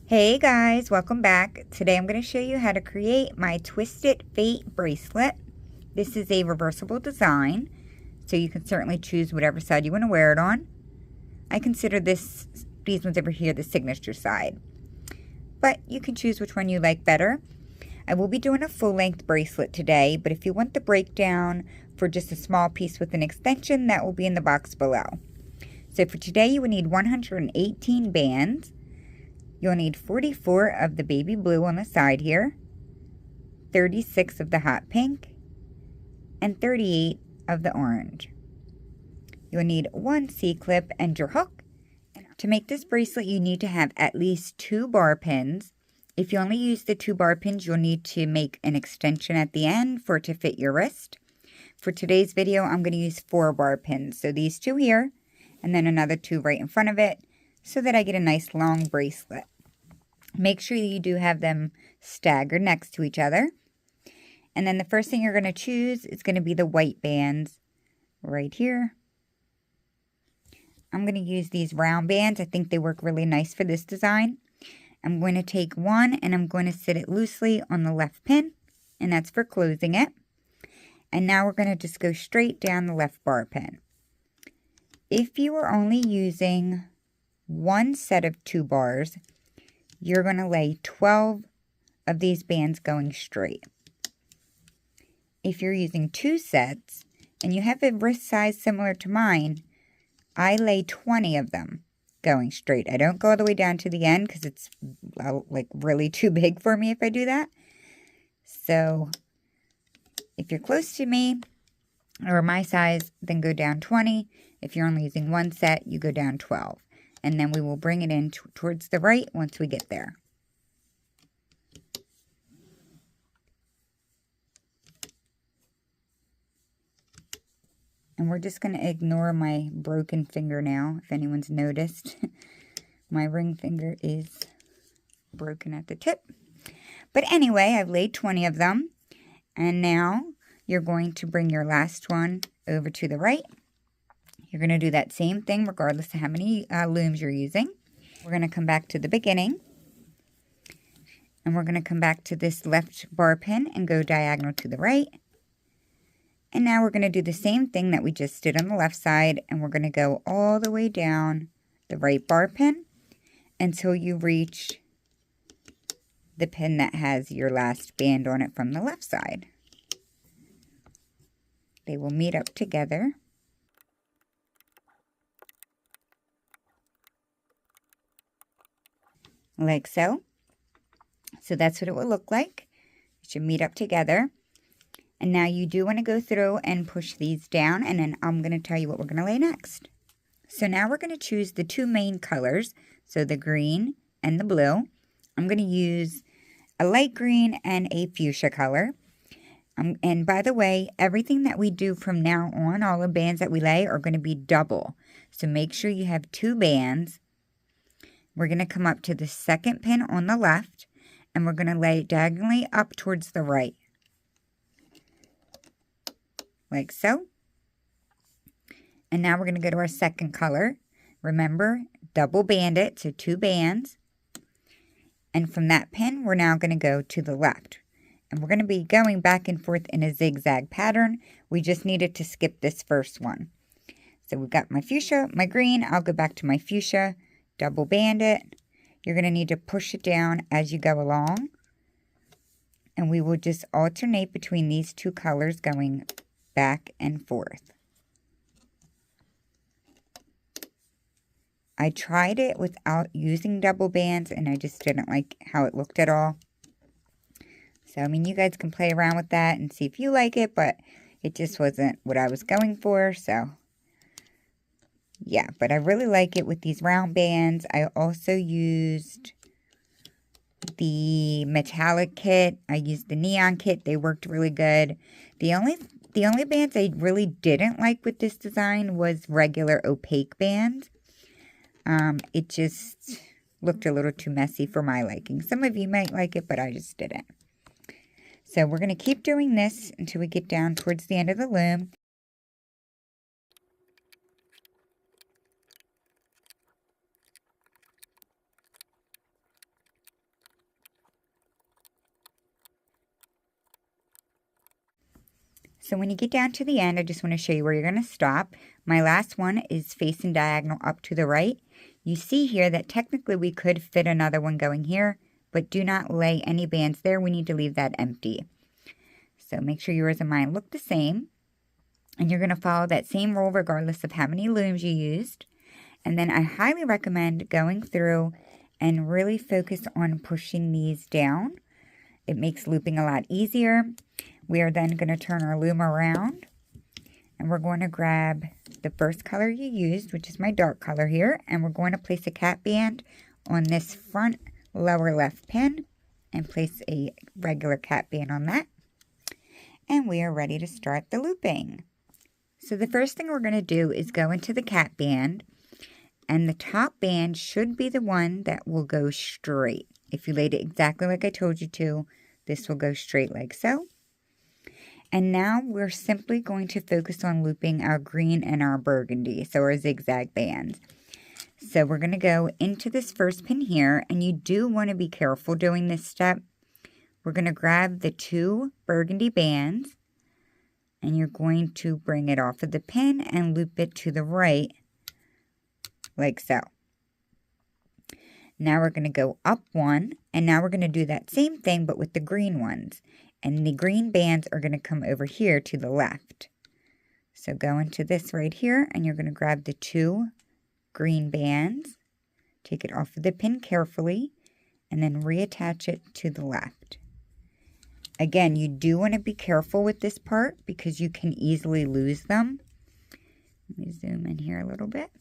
Hey guys, welcome back. Today I'm going to show you how to create my Twisted Fate bracelet. This is a reversible design, so you can certainly choose whatever side you want to wear it on. I consider these ones over here the signature side, but you can choose which one you like better. I will be doing a full-length bracelet today, but if you want the breakdown for just a small piece with an extension, that will be in the box below. So for today you will need 118 bands. You'll need 44 of the baby blue on the side here, 36 of the hot pink, and 38 of the orange. You'll need one C-clip and your hook. To make this bracelet, you need to have at least 2 bar pins. If you only use the 2 bar pins, you'll need to make an extension at the end for it to fit your wrist. For today's video, I'm going to use 4 bar pins. So these 2 here, and then another 2 right in front of it, so that I get a nice long bracelet. Make sure you do have them staggered next to each other. And then the first thing you're going to choose is going to be the white bands right here. I'm going to use these round bands. I think they work really nice for this design. I'm going to take one and I'm going to sit it loosely on the left pin, and that's for closing it. And now we're going to just go straight down the left bar pin. If you are only using one set of 2 bars, you're going to lay 12 of these bands going straight. If you're using 2 sets and you have a wrist size similar to mine, I lay 20 of them going straight. I don't go all the way down to the end because it's like really too big for me if I do that. So if you're close to me or my size, then go down 20. If you're only using one set, you go down 12. And then we will bring it in towards the right once we get there. And we're just going to ignore my broken finger now, if anyone's noticed. My ring finger is broken at the tip. But anyway, I've laid 20 of them. And now you're going to bring your last one over to the right. You're going to do that same thing regardless of how many looms you're using. We're going to come back to the beginning. And we're going to come back to this left bar pin and go diagonal to the right. And now we're going to do the same thing that we just did on the left side. And we're going to go all the way down the right bar pin until you reach the pin that has your last band on it from the left side. They will meet up together. Like so. So that's what it will look like. It should meet up together. And now you do want to go through and push these down, and then I'm going to tell you what we're going to lay next. So now we're going to choose the 2 main colors, so the green and the blue. I'm going to use a light green and a fuchsia color. And by the way, everything that we do from now on, all the bands that we lay are going to be double. So make sure you have 2 bands. We're going to come up to the second pin on the left, and we're going to lay it diagonally up towards the right. Like so. And now we're going to go to our second color. Remember, double band it, so 2 bands. And from that pin, we're now going to go to the left. And we're going to be going back and forth in a zigzag pattern. We just needed to skip this first one. So we've got my fuchsia, my green. I'll go back to my fuchsia. Double band it. You're going to need to push it down as you go along. And we will just alternate between these 2 colors going back and forth. I tried it without using double bands and I just didn't like how it looked at all. So, I mean, you guys can play around with that and see if you like it, but it just wasn't what I was going for, so yeah, but I really like it with these round bands. I also used the metallic kit. I used the neon kit. They worked really good. The only bands I really didn't like with this design was regular opaque bands. It just looked a little too messy for my liking. Some of you might like it, but I just didn't. So we're going to keep doing this until we get down towards the end of the loom. So when you get down to the end, I just want to show you where you're going to stop. My last one is facing diagonal up to the right. You see here that technically we could fit another one going here, but do not lay any bands there. We need to leave that empty. So make sure yours and mine look the same. And you're going to follow that same rule regardless of how many looms you used. And then I highly recommend going through and really focus on pushing these down. It makes looping a lot easier. We are then going to turn our loom around, and we're going to grab the first color you used, which is my dark color here, and we're going to place a cap band on this front lower left pin and place a regular cap band on that. And we are ready to start the looping. So the first thing we're going to do is go into the cap band, and the top band should be the one that will go straight. If you laid it exactly like I told you to, this will go straight like so. And now we're simply going to focus on looping our green and our burgundy, so our zigzag bands. So we're going to go into this first pin here, and you do want to be careful doing this step. We're going to grab the 2 burgundy bands, and you're going to bring it off of the pin and loop it to the right, like so. Now we're going to go up 1, and now we're going to do that same thing but with the green ones. And the green bands are going to come over here to the left. So go into this right here, and you're going to grab the 2 green bands, take it off of the pin carefully, and then reattach it to the left. Again, you do want to be careful with this part because you can easily lose them. Let me zoom in here a little bit.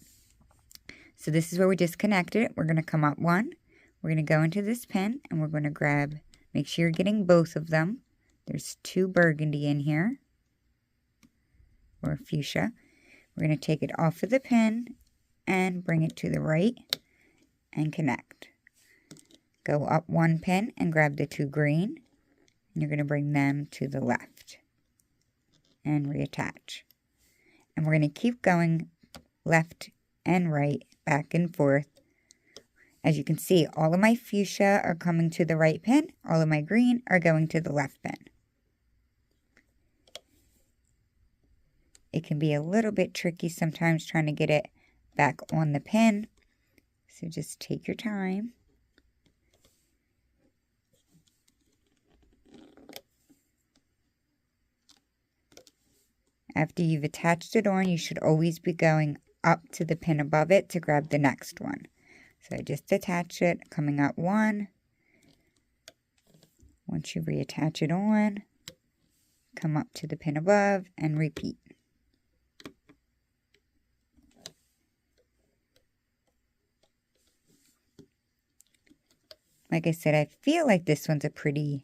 So this is where we disconnected it. We're going to come up 1. We're going to go into this pin, and we're going to grab, make sure you're getting both of them. There's 2 burgundy in here, or fuchsia. We're going to take it off of the pin and bring it to the right and connect. Go up 1 pin and grab the 2 green, and you're going to bring them to the left and reattach. And we're going to keep going left and right, back and forth. As you can see, all of my fuchsia are coming to the right pin, all of my green are going to the left pin. It can be a little bit tricky sometimes trying to get it back on the pin, so just take your time. After you've attached it on, you should always be going up to the pin above it to grab the next one. So just attach it, coming up 1. Once you reattach it on, come up to the pin above and repeat. Like I said, I feel like this one's a pretty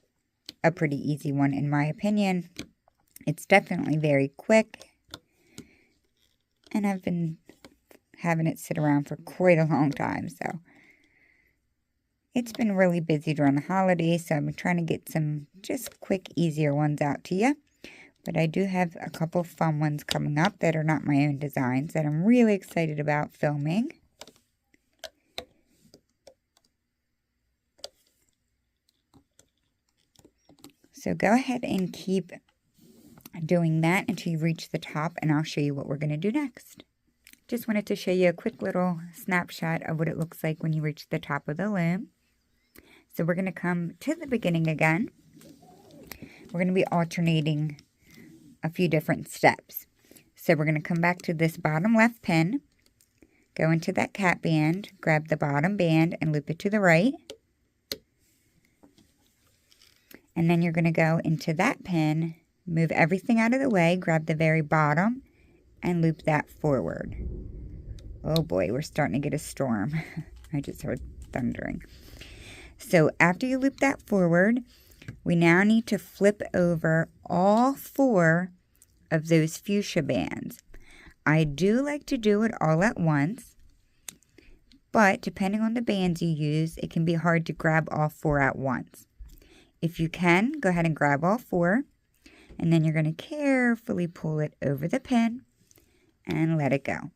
easy one in my opinion. It's definitely very quick, and I've been having it sit around for quite a long time, so it's been really busy during the holidays, so I've been trying to get some just quick, easier ones out to you. But I do have a couple fun ones coming up that are not my own designs that I'm really excited about filming. So go ahead and keep doing that until you reach the top, and I'll show you what we're going to do next. Just wanted to show you a quick little snapshot of what it looks like when you reach the top of the loom. So we're going to come to the beginning again. We're going to be alternating a few different steps. So we're going to come back to this bottom left pin, go into that cap band, grab the bottom band and loop it to the right. And then you're going to go into that pin, move everything out of the way, grab the very bottom, and loop that forward. Oh boy, we're starting to get a storm. I just heard thundering. So after you loop that forward, we now need to flip over all 4 of those fuchsia bands. I do like to do it all at once, but depending on the bands you use, it can be hard to grab all 4 at once. If you can, go ahead and grab all 4, and then you're going to carefully pull it over the pin and let it go.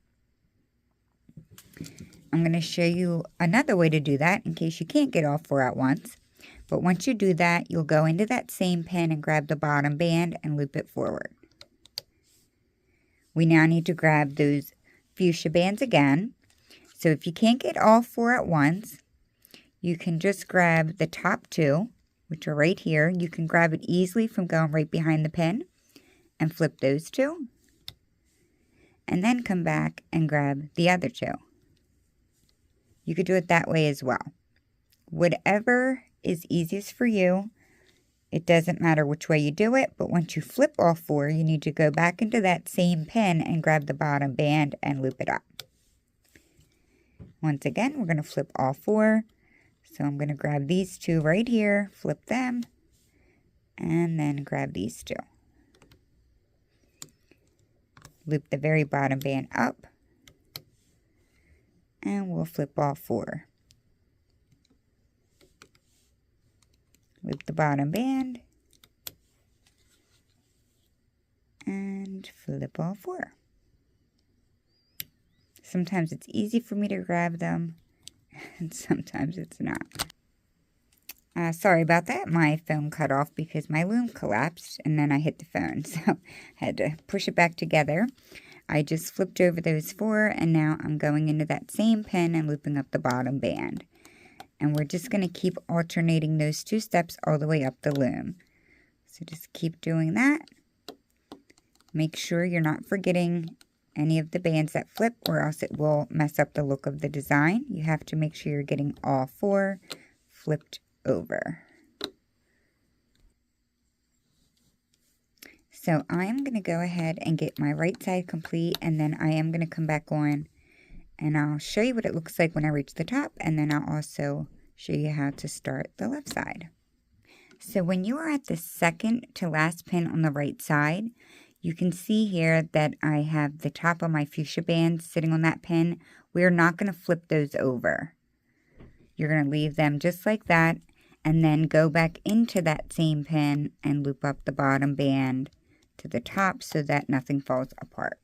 I'm going to show you another way to do that in case you can't get all 4 at once. But once you do that, you'll go into that same pin and grab the bottom band and loop it forward. we now need to grab those fuchsia bands again. So if you can't get all 4 at once, you can just grab the top 2, which are right here. You can grab it easily from going right behind the pin and flip those 2. And then come back and grab the other 2. You could do it that way as well. Whatever is easiest for you. It doesn't matter which way you do it, but once you flip all 4, you need to go back into that same pin and grab the bottom band and loop it up. Once again, we're going to flip all 4. So I'm going to grab these 2 right here, flip them, and then grab these 2. Loop the very bottom band up, and we'll flip all 4. Loop the bottom band, and flip all 4. Sometimes it's easy for me to grab them, and sometimes it's not. Sorry about that. My phone cut off because my loom collapsed, and then I hit the phone, so I had to push it back together. I just flipped over those 4, and now I'm going into that same pin and looping up the bottom band. And we're just going to keep alternating those 2 steps all the way up the loom. So just keep doing that. Make sure you're not forgetting any of the bands that flip, or else it will mess up the look of the design. You have to make sure you're getting all 4 flipped over. So I'm going to go ahead and get my right side complete, and then I am going to come back on and I'll show you what it looks like when I reach the top, and then I'll also show you how to start the left side. So when you are at the second to last pin on the right side, you can see here that I have the top of my fuchsia bands sitting on that pin. We're not going to flip those over. You're going to leave them just like that, and then go back into that same pin and loop up the bottom band to the top so that nothing falls apart.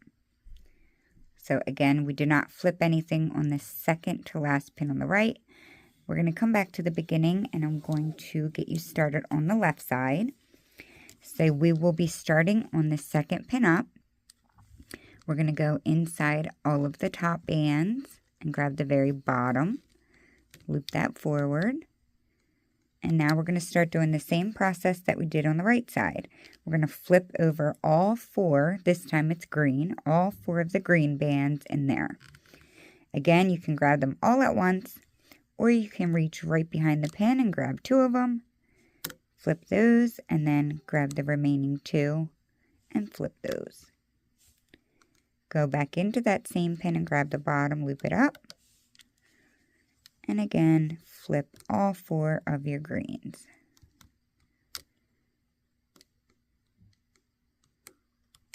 So again, we do not flip anything on the second to last pin on the right. We're going to come back to the beginning, and I'm going to get you started on the left side. So we will be starting on the second pin up. We're going to go inside all of the top bands and grab the very bottom, loop that forward. And now we're going to start doing the same process that we did on the right side. We're going to flip over all 4, this time it's green, all 4 of the green bands in there. Again, you can grab them all at once, or you can reach right behind the pin and grab 2 of them, flip those, and then grab the remaining 2 and flip those. Go back into that same pin and grab the bottom, loop it up, and again, flip all 4 of your greens.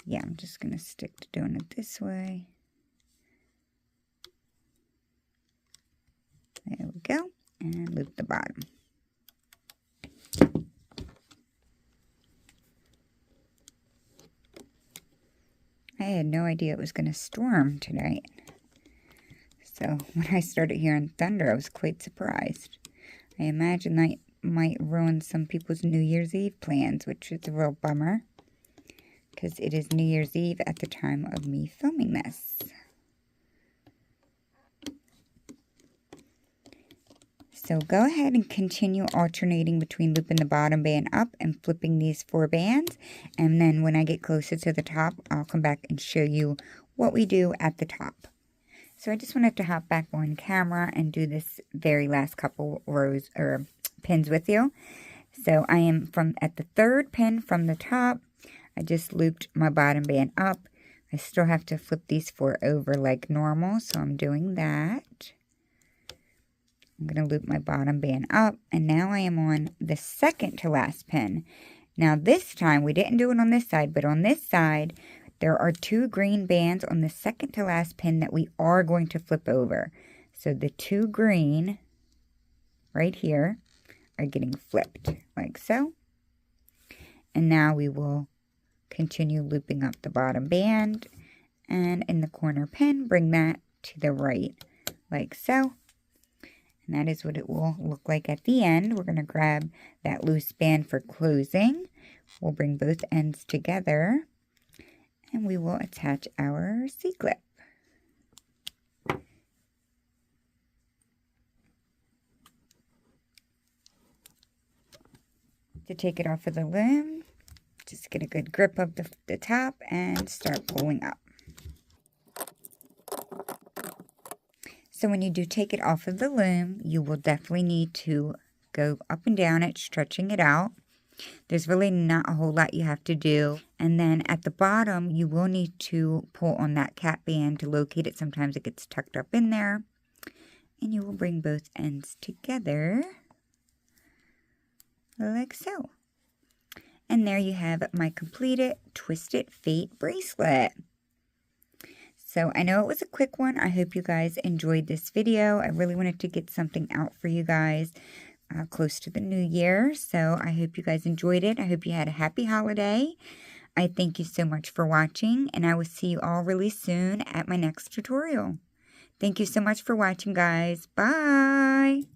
Yeah, I'm just going to stick to doing it this way. There we go. And loop the bottom. I had no idea it was going to storm tonight. So when I started hearing thunder, I was quite surprised. I imagine that might ruin some people's New Year's Eve plans, which is a real bummer, because it is New Year's Eve at the time of me filming this. So go ahead and continue alternating between looping the bottom band up and flipping these 4 bands. And then when I get closer to the top, I'll come back and show you what we do at the top. So I just wanted to hop back on camera and do this very last couple rows or pins with you. So I am at the 3rd pin from the top. I just looped my bottom band up. I still have to flip these 4 over like normal, so I'm doing that. I'm going to loop my bottom band up, and now I am on the second to last pin. Now this time, we didn't do it on this side, but on this side, there are 2 green bands on the second to last pin that we are going to flip over. So the 2 green right here are getting flipped like so. And now we will continue looping up the bottom band, and in the corner pin, bring that to the right like so. And that is what it will look like at the end. We're going to grab that loose band for closing. We'll bring both ends together. And we will attach our C-clip. To take it off of the loom, just get a good grip of the top and start pulling up. So when you do take it off of the loom, you will definitely need to go up and down it, stretching it out. There's really not a whole lot you have to do. And then at the bottom, you will need to pull on that cap band to locate it. Sometimes it gets tucked up in there. And you will bring both ends together like so. And there you have my completed Twisted Fate bracelet. So I know it was a quick one. I hope you guys enjoyed this video. I really wanted to get something out for you guys close to the new year. So I hope you guys enjoyed it. I hope you had a happy holiday. I thank you so much for watching, and I will see you all really soon at my next tutorial. Thank you so much for watching, guys. Bye!